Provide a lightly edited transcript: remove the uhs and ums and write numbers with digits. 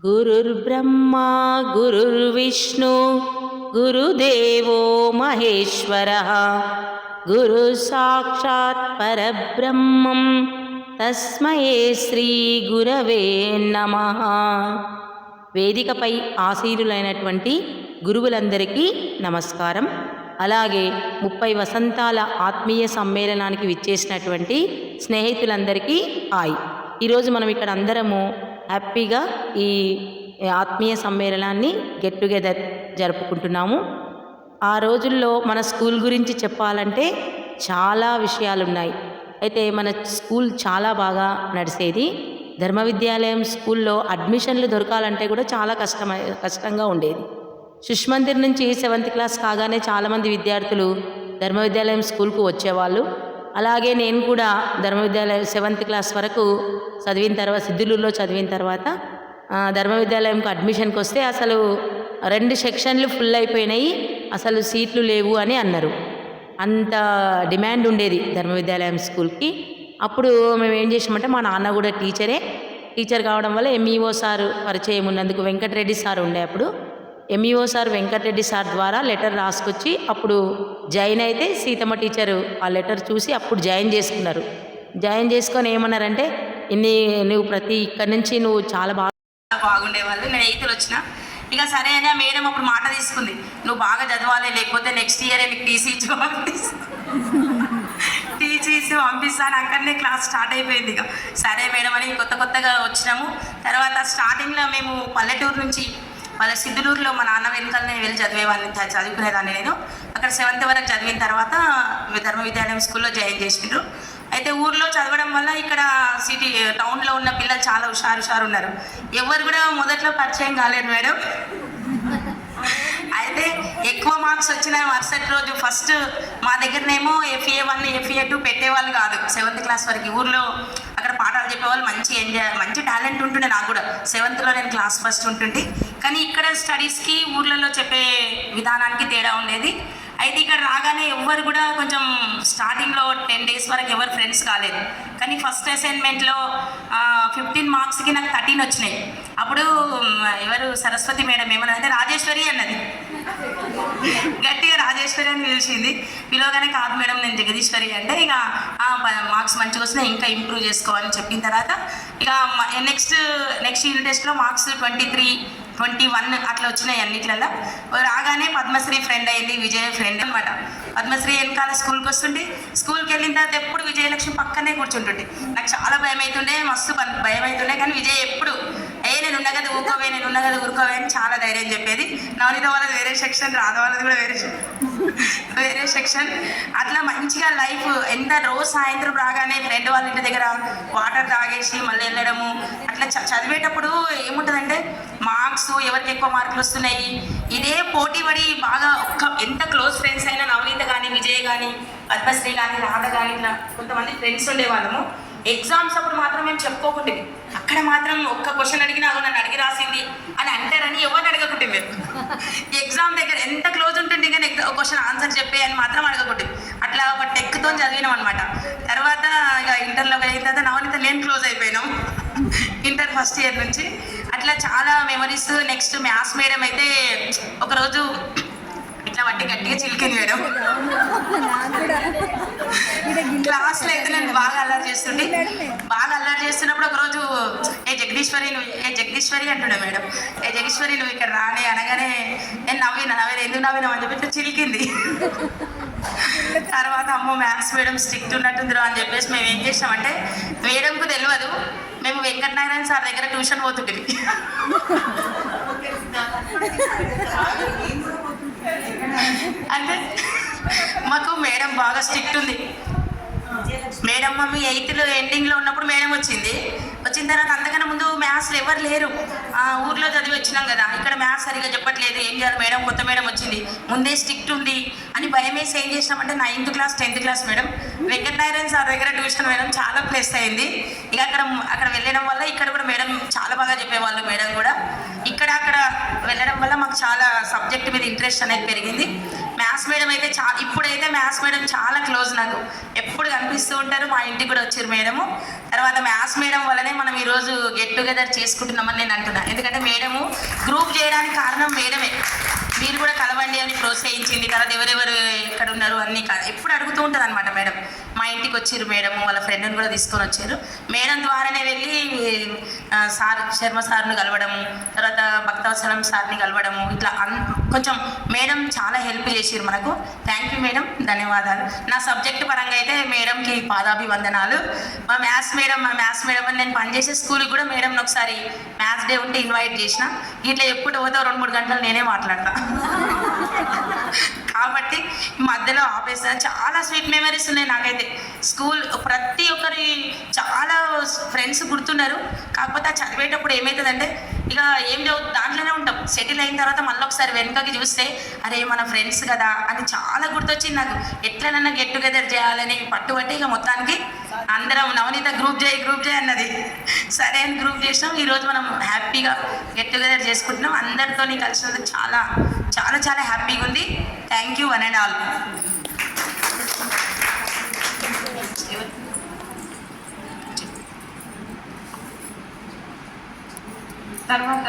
గురుర్బ్రహ్మా గురుర్విష్ణు గురుదేవో మహేశ్వరః గురు సాక్షాత్ పరబ్రహ్మం తస్మై శ్రీ గురవే నమః. వేదికపై ఆసీనులైనటువంటి గురువులందరికీ నమస్కారం. అలాగే 30 వసంతాల ఆత్మీయ సమ్మేళనానికి విచ్చేసినటువంటి స్నేహితులందరికీ హాయ్. ఈరోజు మనం ఇక్కడ అందరము హ్యాపీగా ఈ ఆత్మీయ సమ్మేళనాన్ని గెట్ టుగెదర్ జరుపుకుంటున్నాము. ఆ రోజుల్లో మన స్కూల్ గురించి చెప్పాలంటే చాలా విషయాలు ఉన్నాయి. అయితే మన స్కూల్ చాలా బాగా నడిచేది. ధర్మ విద్యాలయం స్కూల్లో అడ్మిషన్లు దొరకాలంటే కూడా చాలా కష్టంగా ఉండేది. శిశుమందిర్ నుంచి 7th క్లాస్ కాగానే చాలామంది విద్యార్థులు ధర్మ విద్యాలయం స్కూల్కు వచ్చేవాళ్ళు. అలాగే నేను కూడా ధర్మ విద్యాలయం 7th క్లాస్ వరకు చదివిన తర్వాత సిద్ధులూరులో చదివిన తర్వాత ధర్మ విద్యాలయంకు అడ్మిషన్కి వస్తే అసలు 2 సెక్షన్లు ఫుల్ అయిపోయినాయి, అసలు సీట్లు లేవు అని అన్నారు. అంత డిమాండ్ ఉండేది ధర్మ విద్యాలయం స్కూల్కి. అప్పుడు మేము ఏం చేసామంటే, మా నాన్న కూడా టీచర్ కావడం వల్ల ఎంఈఓ సార్ పరిచయం ఉన్నందుకు వెంకటరెడ్డి సార్ ఉండే, అప్పుడు ఎంఈఓ సార్ వెంకటరెడ్డి సార్ ద్వారా లెటర్ రాసుకొచ్చి అప్పుడు జాయిన్ అయితే సీతమ్మ టీచరు ఆ లెటర్ చూసి అప్పుడు జాయిన్ చేసుకున్నారు. జాయిన్ చేసుకొని ఏమన్నారంటే, నువ్వు ఇక్కడి నుంచి నువ్వు చాలా బాగుండేవాళ్ళు. నేను 8th వచ్చిన ఇక సరే అని మేడం అప్పుడు మాట తీసుకుంది, నువ్వు బాగా చదవాలి, లేకపోతే నెక్స్ట్ ఇయర్ నీకు టీసీ ఇచ్చి పంపిస్తాను. అక్కడనే క్లాస్ స్టార్ట్ అయిపోయింది. ఇక సరే మేడం అని కొత్తగా వచ్చినాము. తర్వాత స్టార్టింగ్లో మేము పల్లెటూరు నుంచి సిద్ధులూరులో మా నాన్న వెనుకలనే వెళ్ళి చదువుకునేదాన్ని. నేను అక్కడ 7th వరకు చదివిన తర్వాత ధర్మ విద్యాలయం స్కూల్లో జాయిన్ చేసిండ్రు. అయితే ఊర్లో చదవడం వల్ల ఇక్కడ టౌన్లో ఉన్న పిల్లలు చాలా హుషారు ఉన్నారు. ఎవరు కూడా మొదట్లో పరిచయం కాలేదు మేడం. అయితే ఎక్కువ మార్క్స్ వచ్చిన మరుసటి రోజు ఫస్ట్ మా దగ్గరనేమో FA1 FA2 పెట్టేవాళ్ళు కాదు. 7th క్లాస్ వరకు ఊర్లో అక్కడ పాఠాలు చెప్పేవాళ్ళు. మంచి టాలెంట్ ఉంటుండే నాకు కూడా. 7thలో నేను క్లాస్ ఫస్ట్ ఉంటుండే. కానీ ఇక్కడ స్టడీస్కి ఊర్లలో చెప్పే విధానానికి తేడా ఉండేది. అయితే ఇక్కడ రాగానే ఎవ్వరు కూడా కొంచెం స్టార్టింగ్లో 10 days వరకు ఎవరు ఫ్రెండ్స్ కాలేదు. కానీ ఫస్ట్ అసైన్మెంట్లో 15 మార్క్స్కి నాకు 13 వచ్చినాయి. అప్పుడు ఎవరు సరస్వతి మేడం ఏమన్నా అంటే రాజేశ్వరి అన్నది, గట్టిగా రాజేశ్వరి అని పిలిచింది. పిలవగానే కాదు మేడం నేను జగదీశ్వరి అంటే, ఇక మార్క్స్ మంచిగా వస్తున్నాయి, ఇంకా ఇంప్రూవ్ చేసుకోవాలని చెప్పిన తర్వాత ఇక నెక్స్ట్ యూనిట్ టెస్ట్లో మార్క్స్ 23, 21 అట్లా వచ్చినాయి అన్నిట్లలో. రాగానే పద్మశ్రీ ఫ్రెండ్ అయింది, విజయ ఫ్రెండ్ అనమాట. పద్మశ్రీ వెనకాల స్కూల్కి వస్తుంటే, స్కూల్కి వెళ్ళిన తర్వాత ఎప్పుడు విజయలక్ష్మి పక్కనే కూర్చుంటుండే. నాకు చాలా భయం అవుతుండే, మస్తు భయం అవుతుండే. కానీ విజయ్ ఎప్పుడు నేను ఉన్న కదా ఊరుకోవే అని చాలా ధైర్యం చెప్పేది. నవనీత వాళ్ళది వేరే సెక్షన్, రాధ వాళ్ళది కూడా వేరే సెక్షన్. అట్లా మంచిగా లైఫ్ ఎంత రోజు సాయంత్రం రాగానే ఫ్రెండ్ వాళ్ళ ఇంటి దగ్గర వాటర్ తాగేసి మళ్ళీ వెళ్ళడము. అట్లా చదివేటప్పుడు ఏముంటుందంటే మార్క్స్ ఎవరికి ఎక్కువ మార్కులు వస్తున్నాయి ఇదే పోటీ పడి బాగా ఎంత క్లోజ్ ఫ్రెండ్స్ అయినా నవనీత కానీ విజయ్ కానీ పద్మశ్రీ కానీ రాధ కానీ ఇట్లా కొంతమంది ఫ్రెండ్స్ ఉండేవాళ్ళము. ఎగ్జామ్స్ అప్పుడు మాత్రం మేము చెప్పుకోకుంటే, అక్కడ మాత్రం ఒక్క క్వశ్చన్ అడిగినా నన్ను అడిగి రాసింది అని అంటారని ఎవరిని అడగకుంటే మేము. ఎగ్జామ్ దగ్గర ఎంత క్లోజ్ ఉంటుంది కానీ క్వశ్చన్ ఆన్సర్ చెప్పే అని మాత్రం అడగకుంటే, అట్లా ఒక టెక్తో చదివినాం అనమాట. తర్వాత ఇక ఇంటర్లోకి అయిన తర్వాత నవనీత నేను క్లోజ్ అయిపోయినాం ఇంటర్ ఫస్ట్ ఇయర్ నుంచి. అట్లా చాలా మెమరీస్. నెక్స్ట్ మ్యాథ్స్ మేడం అయితే ఒకరోజు ఇట్లా వట్టి గట్టిగా చిలికింది మేడం. క్లాస్లో అయితే నేను బాగా అల్లరి చేస్తున్నప్పుడు ఒకరోజు జగదీశ్వరి అంటుండే మేడం. జగదీశ్వరి నువ్వు ఇక్కడ రానే అనగానే నేను నవ్వినా ఎందుకు నవ్వినావు అని చెప్పి ఇట్లా చిలికింది. తర్వాత అమ్మో మ్యాథ్స్ మేడం స్ట్రిక్ట్ ఉన్నట్టుందిరా అని చెప్పేసి మేము ఏం చేసామంటే, మేడంకు తెలియదు మేము వెంకటనారాయణ సార్ దగ్గర ట్యూషన్ పోతుంటుంది. అంటే మాకు మేడం బాగా స్ట్రిక్ట్ ఉంది. మేడం మమ్మీ 8th ఎండింగ్లో ఉన్నప్పుడు మేడం వచ్చిన తర్వాత అంతకన్నా ముందు మ్యాథ్స్లో ఎవరు లేరు. ఊర్లో చదివి వచ్చినాం కదా, ఇక్కడ మ్యాథ్స్ సరిగా చెప్పట్లేదు, ఏం చేయాలి మేడం, కొత్త మేడం వచ్చింది, ముందే స్ట్రిక్ట్ ఉంది అని భయం వేసి ఏం చేసినామంటే 9th class 10th class madam Venkatanarayana sir దగ్గర ట్యూషన్ మేడం చాలా ప్లస్ అయింది. ఇక అక్కడ వెళ్ళడం వల్ల ఇక్కడ కూడా మేడం చాలా బాగా చెప్పేవాళ్ళు. మేడం కూడా అక్కడ వెళ్ళడం వల్ల మాకు చాలా సబ్జెక్ట్ మీద ఇంట్రెస్ట్ అనేది పెరిగింది. మ్యాథ్స్ మేడం అయితే ఇప్పుడైతే మ్యాథ్స్ మేడం చాలా క్లోజ్ నాకు, ఎప్పుడు కనిపిస్తూ ఉంటారు. మా ఇంటికి కూడా వచ్చారు మేడము. తర్వాత మ్యాథ్స్ మేడం వల్లనే మనం ఈరోజు గెట్ టుగెదర్ చేసుకుంటున్నామని నేను అంటున్నాను. ఎందుకంటే మేడము గ్రూప్ చేయడానికి కారణం మేడమే. మీరు కూడా కలవండి అని ప్రోత్సహించింది. తర్వాత ఎవరెవరు ఎక్కడ ఉన్నారు అన్నీ ఎప్పుడు అడుగుతూ ఉంటుంది అనమాట మేడం. మా ఇంటికి వచ్చారు మేడం, వాళ్ళ ఫ్రెండ్ని కూడా తీసుకొని వచ్చారు. మేడం ద్వారానే వెళ్ళి సార్ శర్మ సార్ని కలవడము, తర్వాత భక్తవత్సలం సార్ని కలవడము, ఇట్లా కొంచెం మేడం చాలా హెల్ప్ చేసారు మనకు. థ్యాంక్ యూ మేడం, ధన్యవాదాలు. నా సబ్జెక్టు పరంగా అయితే మేడంకి పాదాభివందనాలు. మా మ్యాథ్స్ మేడం అని నేను పనిచేసే స్కూల్కి కూడా మేడంని ఒకసారి మ్యాథ్స్ డే ఉంటే ఇన్వైట్ చేసిన. ఇట్లా ఎప్పుడు పోతే 2-3 గంటలు నేనే మాట్లాడతా కాబట్టి మధ్యలో ఆపేస్తాను. చాలా స్వీట్ మెమరీస్ ఉన్నాయి నాకైతే. స్కూల్ ప్రతి ఒక్కరి చాలా ఫ్రెండ్స్ గుర్తున్నారు. కాకపోతే ఆ చదివేటప్పుడు ఏమవుతుందంటే ఇక ఏం చదువు దాంట్లోనే ఉంటాం. సెటిల్ అయిన తర్వాత మళ్ళీ ఒకసారి వెనుకకి చూస్తే అరే మన ఫ్రెండ్స్ కదా అని చాలా గుర్తొచ్చింది నాకు. ఎట్లనన్నా గెట్ టుగెదర్ చేయాలని పట్టుబట్టి ఇక మొత్తానికి అందరం నవనీత గ్రూప్ చేయి అన్నది. సరే అని గ్రూప్ చేసినాం. ఈరోజు మనం హ్యాపీగా గెట్ టుగెదర్ చేసుకుంటున్నాం. అందరితో కలిసినందుకు చాలా చాలా చాలా హ్యాపీగా ఉంది. Thank you one and all. తర్వాత